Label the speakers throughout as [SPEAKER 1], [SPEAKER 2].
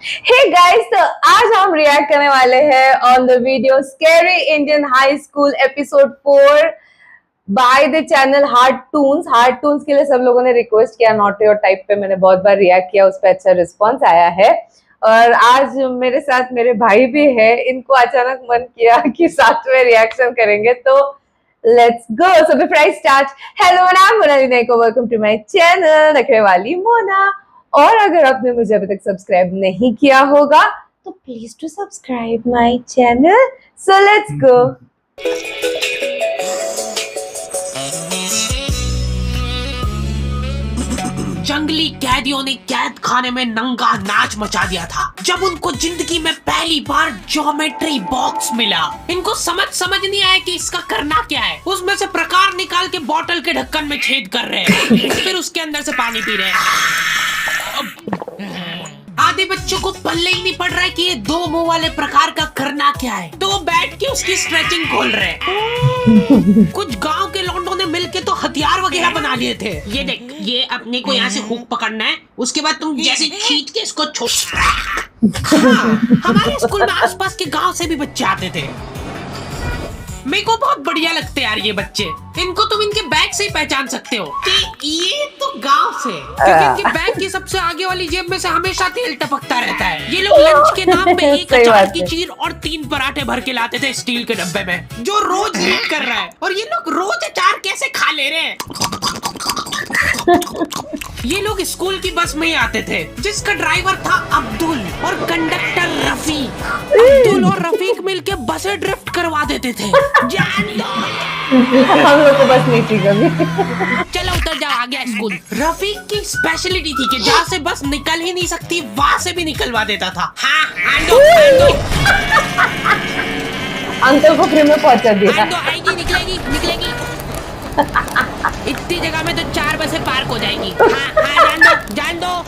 [SPEAKER 1] Hey guys, तो आज हम रिएक्ट करने वाले हैं on the video scary Indian high school episode 4 by the channel heart Toons. Heart Toons के लिए सब लोगों ने रिक्वेस्ट किया, नॉटी और टाइप पे मैंने बहुत बार रिएक्ट किया, उस पर अच्छा रिस्पॉन्स आया है। और आज मेरे साथ मेरे भाई भी है, इनको अचानक मन किया कि साथ में रिएक्शन करेंगे, तो let's go. So before I start, hello नाम मोनालिनी को, वेलकम टू माय चैनल रखने वाली मोना। और अगर आपने मुझे अभी तक सब्सक्राइब नहीं किया होगा तो please to subscribe my channel. So let's go.
[SPEAKER 2] जंगली कैदियों ने कैद खाने में नंगा नाच मचा दिया था जब उनको जिंदगी में पहली बार ज्योमेट्री बॉक्स मिला। इनको समझ नहीं आया कि इसका करना क्या है। उसमें से प्रकार निकाल के बोतल के ढक्कन में छेद कर रहे हैं, फिर उसके अंदर से पानी पी रहे हैं। आधे बच्चों को पल्ले ही नहीं पड़ रहा है कि ये दो मुंह वाले प्रकार का करना क्या है, तो वो बैठ के उसकी स्ट्रेचिंग खोल रहे हैं। कुछ गांव के लौंडों ने मिलके तो हथियार वगैरह बना लिए थे। ये देख, ये अपने को यहाँ से हुक पकड़ना है, उसके बाद तुम जैसे खींच के इसको छोड़। हाँ, हमारे स्कूल में आसपास के गांव से भी बच्चे आते थे। मेरे को बहुत बढ़िया लगते हैं यार ये बच्चे। इनको तुम इनके बैग से ही पहचान सकते हो कि ये तो गांव से, क्योंकि इनके बैग की सबसे आगे वाली जेब में से हमेशा तेल टपकता रहता है। ये लोग लंच के नाम पे एक अचार की चीर और 3 पराठे भर के लाते थे स्टील के डब्बे में, जो रोज हीट कर रहा है। और ये लोग रोज अचार कैसे खा ले रहे हैं। ये लोग स्कूल की बस में ही आते थे, जिसका ड्राइवर था अब्दुल और कंडक्टर रफीक। अब्दुल और रफीक मिलके बसें ड्रिफ्ट करवा देते थे। जान दो।
[SPEAKER 1] हम लोग को बस नहीं थी कभी।
[SPEAKER 2] चलो उतर जाओ, आ गया स्कूल। रफीक की स्पेशलिटी थी कि जहाँ से बस निकल ही नहीं सकती वहाँ से भी निकलवा देता था। हाँ, आंदो।
[SPEAKER 1] अंकल को फ्री में पहुंचा दिया।
[SPEAKER 2] आंदो आएगी, निकलेगी। इतनी जगह में तो 4 बसें पार्क हो जाएंगी। हाँ, जान दो।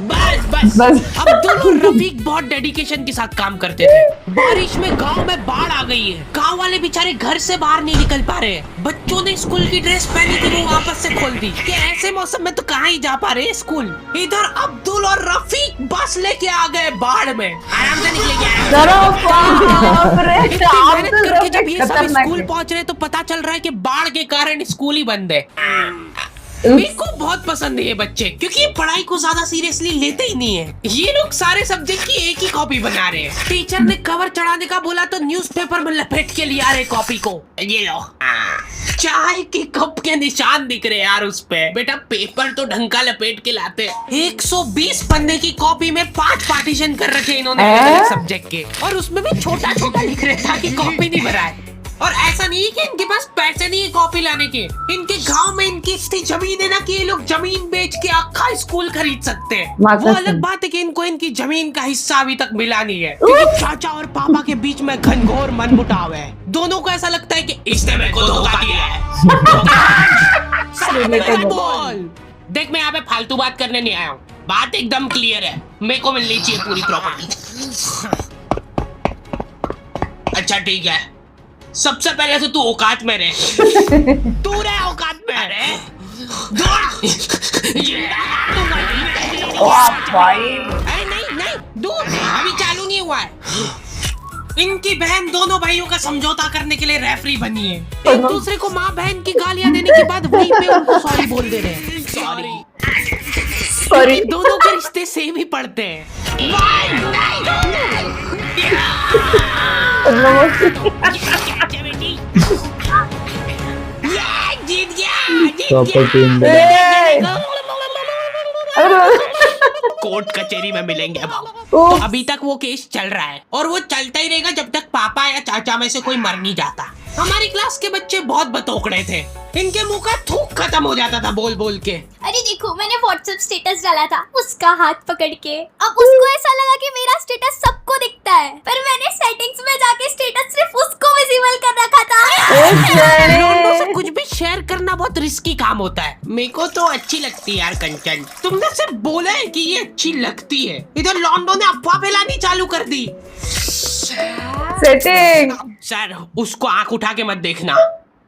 [SPEAKER 2] बस। अब्दुल और रफीक बहुत डेडिकेशन के साथ काम करते थे। बारिश में गांव में बाढ़ आ गई है, गांव वाले बेचारे घर से बाहर नहीं निकल पा रहे। बच्चों ने स्कूल की ड्रेस पहनी थी, वो वापस से खोल दी कि ऐसे मौसम में तो कहाँ ही जा पा रहे स्कूल। इधर अब्दुल और रफीक बस लेके आ गए बाढ़ में, आराम से निकलेंगे। मेहनत करके जब ये सब स्कूल पहुँच रहे तो पता चल रहा है कि बाढ़ के कारण स्कूल ही बंद है। मेरे को बहुत पसंद है ये बच्चे, क्योंकि ये पढ़ाई को ज्यादा सीरियसली लेते ही नहीं है। ये लोग सारे सब्जेक्ट की एक ही कॉपी बना रहे हैं। टीचर ने कवर चढ़ाने का बोला तो न्यूज़पेपर में लपेट के लिया रहे कॉपी को। ये लो, चाय के कप के निशान दिख रहे यार उस पे। बेटा पेपर तो ढंग का लपेट के लाते। 120 पन्ने की कॉपी में 5 पार्टीशन कर रखे इन्होंने अलग सब्जेक्ट के, और उसमें भी छोटा लिख रहे ताकि कॉपी नहीं भराए। और ऐसा नहीं है कि इनके पास पैसे नहीं है कॉपी लाने के। इनके गांव में इनकी इतनी जमीन है ना कि ये लोग जमीन बेच के आखा स्कूल खरीद सकते हैं। वो अलग बात है कि इनको इनकी जमीन का हिस्सा अभी तक मिला नहीं है, क्योंकि चाचा और पापा के बीच में घनघोर मनमुटाव है। दोनों को ऐसा लगता है कि इसने मेरे को धोखा दिया है। बोल देख, मैं यहाँ पे फालतू बात करने नहीं आया हूँ, बात एकदम क्लियर है। मेरे को मिलनी चाहिए पूरी प्रॉपर्टी। अच्छा ठीक है, सबसे पहले तो तू औकात में रहे। तू रहे औकात में रहे। नहीं दूर, अभी चालू नहीं हुआ है। इनकी बहन दोनों भाइयों का समझौता करने के लिए रेफरी बनी है। एक दूसरे को माँ बहन की गालियां देने के बाद वहीं पे उनको सॉरी बोल दे रहे हैं। सॉरी। दोनों के रिश्ते सेम ही पड़ते हैं। जीत गया। कोर्ट कचहरी में मिलेंगे अब। तो अभी तक वो केस चल रहा है और वो चलता ही रहेगा जब तक पापा या चाचा में से कोई मर नहीं जाता। हमारी क्लास के बच्चे बहुत बतौकड़े थे, इनके मुंह का थूक खत्म हो जाता था बोल बोल के।
[SPEAKER 3] अरे देखो, मैंने व्हाट्सएप स्टेटस डाला था उसका हाथ पकड़ के। अब उसको ऐसा लगा कि मेरा स्टेटस सबको दिखता है, पर मैंने सेटिंग्स में जाके स्टेटस सिर्फ उसको विजिबल कर रखा था।
[SPEAKER 2] लोगों से कुछ भी शेयर करना बहुत रिस्की काम होता है। मेरे को तो अच्छी लगती है यार कंचन। तुमने सिर्फ बोला है कि ये अच्छी लगती है, इधर लॉन्डो ने अफवाह फैलानी चालू कर दी।
[SPEAKER 1] सेटिंग
[SPEAKER 2] सर, उसको आंख उठा के मत देखना,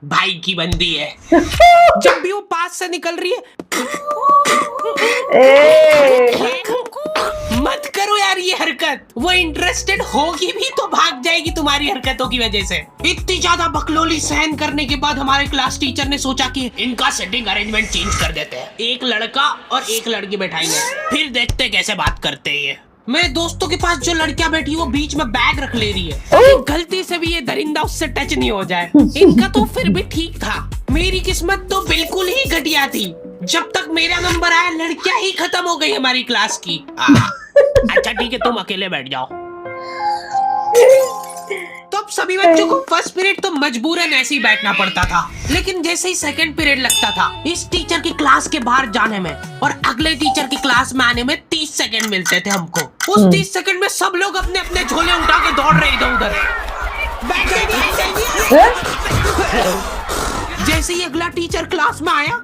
[SPEAKER 2] भाई की बंदी है। जब भी वो पास से निकल रही है मत करो यार ये हरकत। वो इंटरेस्टेड होगी भी तो भाग जाएगी तुम्हारी हरकतों की वजह से। इतनी ज्यादा बकलोली सहन करने के बाद हमारे क्लास टीचर ने सोचा कि इनका सेटिंग अरेंजमेंट चेंज कर देते हैं। एक लड़का और एक लड़की बैठाएंगे, फिर देखते कैसे बात करते हैं ये। मेरे दोस्तों के पास जो लड़कियां बैठी वो बीच में बैग रख ले रही है, गलती से भी ये दरिंदा उससे टच नहीं हो जाए। इनका तो फिर भी ठीक था, मेरी किस्मत तो बिल्कुल ही घटिया थी। जब तक मेरा नंबर आया लड़कियां ही खत्म हो गई हमारी क्लास की। अच्छा ठीक है, तुम अकेले बैठ जाओ। तो अब सभी बच्चों को फर्स्ट पीरियड तो मजबूरन ऐसे ही बैठना पड़ता था, लेकिन जैसे ही सेकंड पीरियड लगता था इस टीचर की क्लास के बाहर जाने में और अगले टीचर की क्लास में आने में 30 सेकंड मिलते थे हमको। उस 30 सेकंड में सब लोग अपने अपने झोले उठा के दौड़ रहे इधर उधर। जैसे ही अगला टीचर क्लास में आया,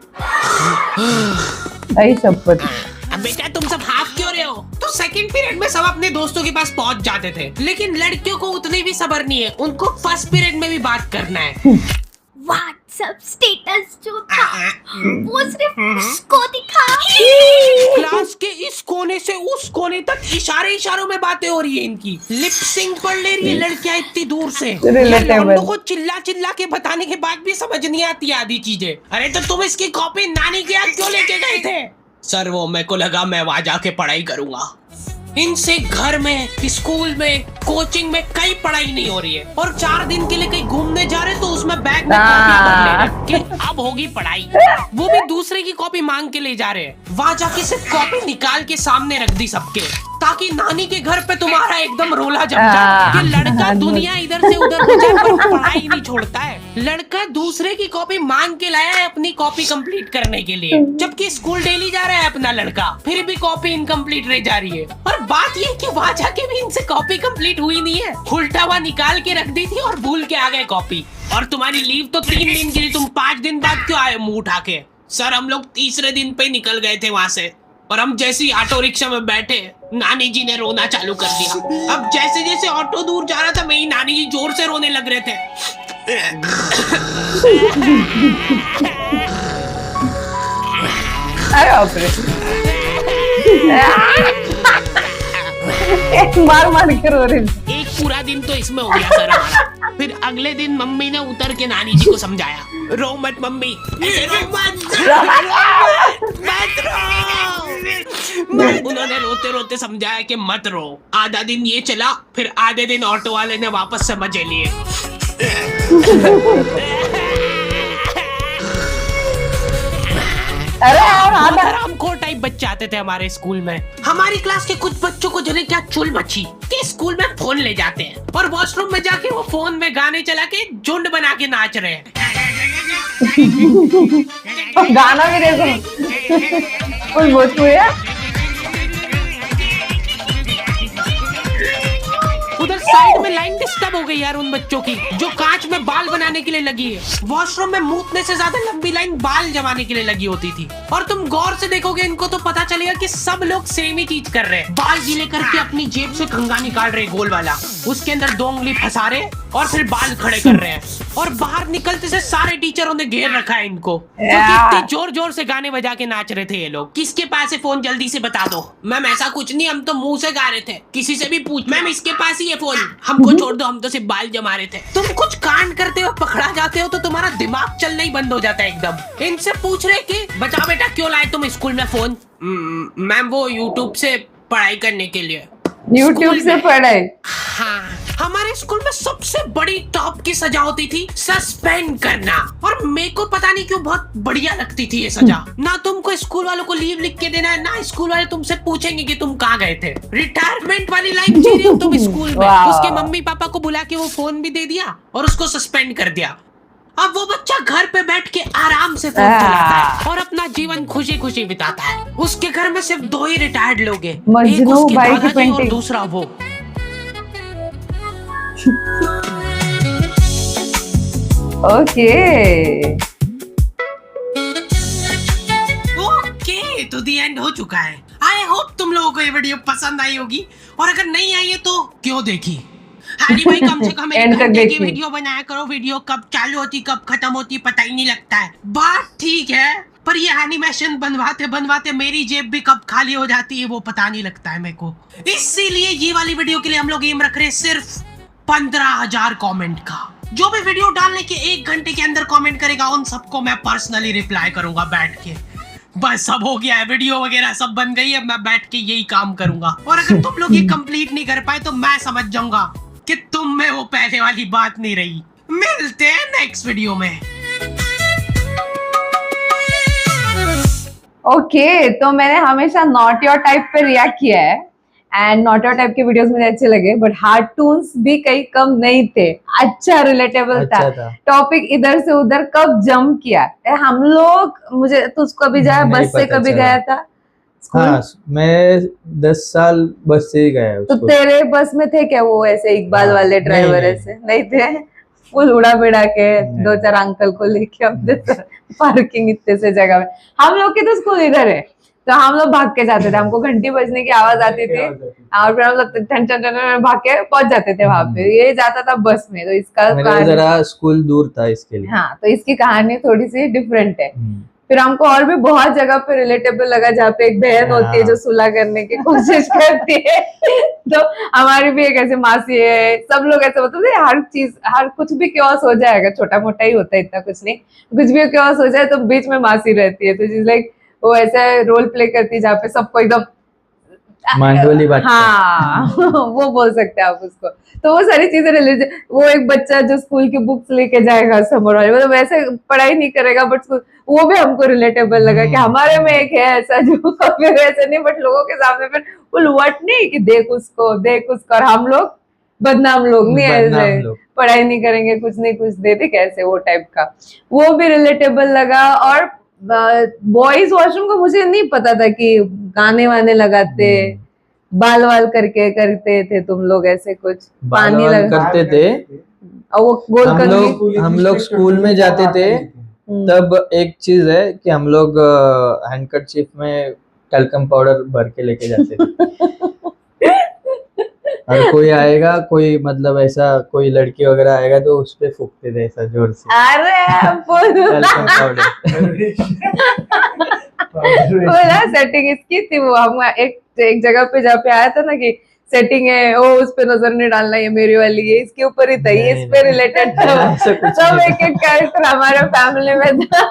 [SPEAKER 2] अब बेटा तुम सब हाफ क्यों रहे हो? तो सेकंड पीरियड में सब अपने दोस्तों के पास पहुंच जाते थे, लेकिन लड़कियों को उतनी भी सब्र नहीं है, उनको फर्स्ट पीरियड में भी बात करना है।
[SPEAKER 3] व्हाट्सएप स्टेटस जो था वो सिर्फ उसको दिखा।
[SPEAKER 2] क्लास के इस कोने से उस कोने तक इशारों में बातें हो रही है इनकी। लिप सिंक पढ़ ले रही है लड़कियां इतनी दूर से। लौंडों को चिल्ला के बताने के बाद भी समझ नहीं आती आधी चीजें। अरे तो तुम इसकी कॉपी नानी के यहाँ क्यों लेके गए थे? सर वो मेरे को लगा मैं वहां जाके पढ़ाई करूंगा। इनसे घर में, स्कूल में, कोचिंग में कई पढ़ाई नहीं हो रही है, और 4 दिन के लिए कहीं घूमने जा रहे तो उसमें बैग में कॉपियां भर ले रहे कि अब होगी पढ़ाई। वो भी दूसरे की कॉपी मांग के ले जा रहे हैं। वहां जाके सिर्फ कॉपी निकाल के सामने रख दी सबके, ताकि नानी के घर पे तुम्हारा एकदम रोला जम जाए कि लड़का दुनिया इधर से उधर हो जाए पर पढ़ाई नहीं छोड़ता है। लड़का दूसरे की कॉपी मांग के लाया है अपनी कॉपी कंप्लीट करने के लिए, जबकि स्कूल डेली जा रहा है अपना लड़का, फिर भी कॉपी इनकम्प्लीट रह जा रही है। और बात ये कि वहां जाके भी इनसे कॉपी कंप्लीट हुई नहीं है, उल्टा हुआ निकाल के रख दी थी और भूल के आ गए कॉपी। और तुम्हारी लीव तो 3 दिन के लिए, तुम 5 दिन बाद क्यों आए मुंह उठा के? सर हम लोग तीसरे दिन पे निकल गए थे वहाँ से, और हम जैसे ही ऑटो रिक्शा में बैठे नानी जी ने रोना चालू कर दिया। अब जैसे जैसे ऑटो दूर जा रहा था मेरी नानी जी जोर से रोने लग रहे थे।
[SPEAKER 1] अरे बाप रे, मार के रो रही।
[SPEAKER 2] एक पूरा दिन तो इसमें हो गया सर हमारा। फिर अगले दिन मम्मी ने उतर के नानी जी को समझाया, रो मत मम्मी, उन्होंने रोते रोते समझाया कि मत रो। आधा दिन ये चला, फिर आधे दिन ऑटो वाले ने वापस से मजे लिए। हरामखोर टाइप बच्चे आते थे हमारे स्कूल में। हमारी क्लास के कुछ बच्चों को जने क्या चुल मची कि स्कूल में फोन ले जाते हैं और वॉशरूम में जाके वो फोन में गाने चला के झुंड बना के नाच रहे हैं।
[SPEAKER 1] गाना भी देखो कोई भोजपुरी है।
[SPEAKER 2] उधर साइड में लाइन डिस्टर्ब हो गई यार उन बच्चों की जो कांच में बाल बनाने के लिए लगी है। वॉशरूम में मूतने से ज्यादा लंबी लाइन बाल जमाने के लिए लगी होती थी। और तुम गौर से देखोगे इनको तो पता चलेगा कि सब लोग सेम ही चीज कर रहे हैं। बाल गीले करके अपनी जेब से कंघा निकाल रहे गोल वाला, उसके अंदर 2 उंगली फंसा रहे और फिर बाल खड़े कर रहे हैं। और बाहर निकलते से सारे टीचरों ने घेर रखा है इनको, क्योंकि जोर जोर से गाने बजा के नाच रहे थे ये लोग। किसके पास है फोन जल्दी से बता दो। मैम ऐसा कुछ नहीं, हम तो मुंह से गा रहे थे। किसी से भी पूछ, मैम इसके पास ही है फोन, हमको छोड़ दो, हम तो सिर्फ बाल जमा रहे थे। तुम कुछ कांड करते हो, पकड़ा जाते हो तो तुम्हारा दिमाग चलना ही बंद हो जाता है एकदम। इनसे पूछ रहे कि बता बेटा क्यों लाए तुम स्कूल में फोन? मैम वो यूट्यूब से पढ़ाई करने के लिए।
[SPEAKER 1] यूट्यूब से पढ़ाई?
[SPEAKER 2] हाँ, हमारे स्कूल में सबसे बड़ी टॉप की सजा होती थी सस्पेंड करना, और मेरे को पता नहीं क्यों बहुत बढ़िया लगती थी ये सजा। ना तुमको स्कूल वालों को लीव लिख के देना है, ना स्कूल वाले तुमसे पूछेंगे कि तुम कहाँ गए थे। रिटायरमेंट वाली लाइफ जी रही हो तुम स्कूल में। उसके मम्मी पापा को बुला के वो फोन भी दे दिया और उसको सस्पेंड कर दिया। अब वो बच्चा घर पे बैठ के आराम से फोन चलाता है और अपना जीवन खुशी खुशी बिताता है। उसके घर में सिर्फ 2 ही रिटायर्ड लोग हैं, एक उसके दादाजी और दूसरा वो।
[SPEAKER 1] ओके
[SPEAKER 2] तो द एंड हो चुका है। आई होप तुम लोगों को ये वीडियो पसंद आई होगी, और अगर नहीं आई है तो क्यों देखी। हरी भाई कम से कम 1 घंटे की वीडियो बनाया करो। वीडियो कब चालू होती कब खत्म होती पता ही नहीं लगता है। बात ठीक है, पर ये एनिमेशन बनवाते बनवाते मेरी जेब भी कब खाली हो जाती है वो पता नहीं लगता है मेरे को। इसीलिए ये वाली वीडियो के लिए हम लोग एम रख रहे हैं सिर्फ 15,000 कमेंट का। जो भी वीडियो डालने के 1 घंटे के अंदर कमेंट करेगा उन सबको मैं पर्सनली रिप्लाई करूंगा बैठ के। बस सब हो गया है, वीडियो वगैरह सब बन गई है, मैं बैठ के यही काम करूंगा। और अगर तुम लोग ये कंप्लीट नहीं कर पाए तो मैं समझ जाऊंगा कि तुम में वो पहले वाली बात नहीं रही। मिलते हैं नेक्स्ट वीडियो में।
[SPEAKER 1] ओके तो मैंने हमेशा नॉट योर टाइप पे रिएक्ट किया है एंड नॉट योर टाइप के वीडियोस मुझे अच्छे लगे, बट हार्टून्स भी कहीं कम नहीं थे। अच्छा रिलेटेबल था, टॉपिक इधर से उधर कब जंप किया हम लोग। मुझे तो उसको अभी जाया बस से कभी गया था
[SPEAKER 4] हाँ, मैं 10 साल बस से ही गया।
[SPEAKER 1] तो तेरे बस में थे क्या वो ऐसे इकबाल वाले ड्राइवर? ऐसे नहीं थे, फुल उड़ा बिड़ा के 2-4 अंकल को लेके अपने पार्किंग इतने से जगह में। हम लोग के तो स्कूल इधर है तो हम लोग भाग के जाते थे, हमको घंटी बजने की आवाज आती थी और फिर हम लोग ठन ठन ठन भाग के पहुंच जाते थे वहां पे। ये जाता था बस में, तो इसका
[SPEAKER 4] जरा स्कूल दूर था इसके लिए।
[SPEAKER 1] हाँ तो इसकी कहानी थोड़ी सी डिफरेंट है। फिर हमको और भी बहुत जगह पे रिलेटेबल लगा जहाँ पे एक बहन होती है जो सुलह करने की कोशिश करती है। तो हमारी भी एक ऐसे मासी है, सब लोग ऐसे मतलब हर चीज हर कुछ भी क्योस हो जाएगा, छोटा मोटा ही होता है, इतना कुछ नहीं, कुछ भी क्योस हो जाए तो बीच में मासी रहती है। तो चीज लाइक वो ऐसे रोल प्ले करती है जहाँ पे सबको एकदम
[SPEAKER 4] मांडोली बात।
[SPEAKER 1] हाँ वो बोल सकते हैं आप उसको। तो वो सारी चीजें रिलेटेड, वो एक बच्चा जो स्कूल की बुक्स लेके जाएगा समर वाले, मतलब वैसे पढ़ाई नहीं करेगा बट वो भी हमको रिलेटेबल लगा कि हमारे में एक है ऐसा जो कभी वैसे नहीं बट लोगों के सामने फिर फुल वट नहीं कि देख उसको और हम लोग बदनाम लोग नहीं ऐसे पढ़ाई नहीं करेंगे कुछ नहीं कुछ देते कैसे, वो टाइप का वो भी रिलेटेबल लगा। और बॉयज वॉशरूम को मुझे नहीं पता था कि गाने वाने लगाते, बाल वाल करके करते थे तुम लोग ऐसे कुछ पानी
[SPEAKER 4] करते थे।
[SPEAKER 1] और वो गोल
[SPEAKER 4] हम लोग स्कूल में जाते थे तब एक चीज है कि हम लोग हैंडकरचीफ में टल्कम पाउडर भर के लेके जाते थे। और कोई आएगा, कोई मतलब ऐसा कोई लड़की वगैरह आएगा तो उस पे फूकते थे ऐसा जोर से।
[SPEAKER 1] अरे सेटिंग इसकी थी वो। हम एक जगह पे जहाँ पे आया था ना कि सेटिंग है वो उस पे नजर नहीं डालना, ये मेरी वाली है इसके ऊपर ही था, ये इस पे रिलेटेड था। सब एक एक कैरेक्टर हमारे फैमिली में था।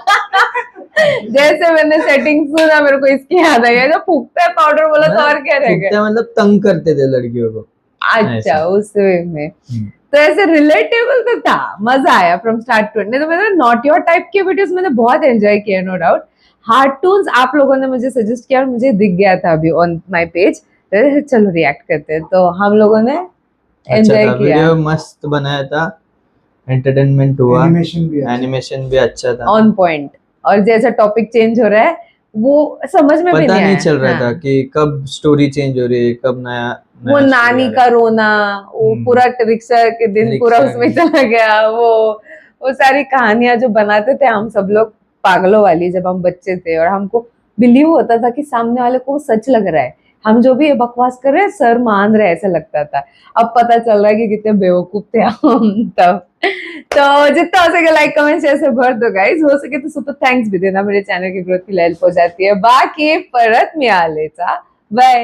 [SPEAKER 1] जैसे मैंने सेटिंग सुना मेरे को इसकी याद आई, जो फूकता है पाउडर बोला तो और क्या रह गया,
[SPEAKER 4] मतलब तंग करते थे लड़कियों को।
[SPEAKER 1] अच्छा उस वे में तो ऐसे रिलेटेबल तो था, मजा आया फ्रॉम स्टार्ट टू एंड। तो मैंने नॉट योर टाइप के वीडियोस मैंने बहुत एंजॉय किया नो डाउट। हार्टून्स आप लोगों ने मुझे सजेस्ट किया और मुझे दिख गया था अभी ऑन माय पेज, चलो रिएक्ट करते हैं। तो हम लोगों ने एंजॉय किया,
[SPEAKER 4] वीडियो मस्त बनाया था, एंटरटेनमेंट हुआ, एनिमेशन भी अच्छा था,
[SPEAKER 1] ऑन पॉइंट। और जैसा टॉपिक चेंज हो रहा है वो समझ में भी
[SPEAKER 4] नहीं चल रहा था कि कब स्टोरी चेंज हो रही है, कब नया
[SPEAKER 1] वो नानी का रोना, वो पूरा रिक्शा के दिन पूरा उसमें चला गया, वो सारी कहानियां जो बनाते थे हम सब लोग पागलों वाली जब हम बच्चे थे, और हमको बिलीव होता था कि सामने वाले को सच लग रहा है, हम जो भी ये बकवास कर रहे हैं सर मान रहे ऐसा लगता था। अब पता चल रहा है कि कितने बेवकूफ थे हम तब। तो जितना हो सके लाइक कमेंट शेयर से भर दो गाइस, हो सके तो सुपर थैंक्स भी देना, मेरे चैनल की ग्रोथ की हेल्प हो जाती है। बाकी परत मिळालेचा बाय।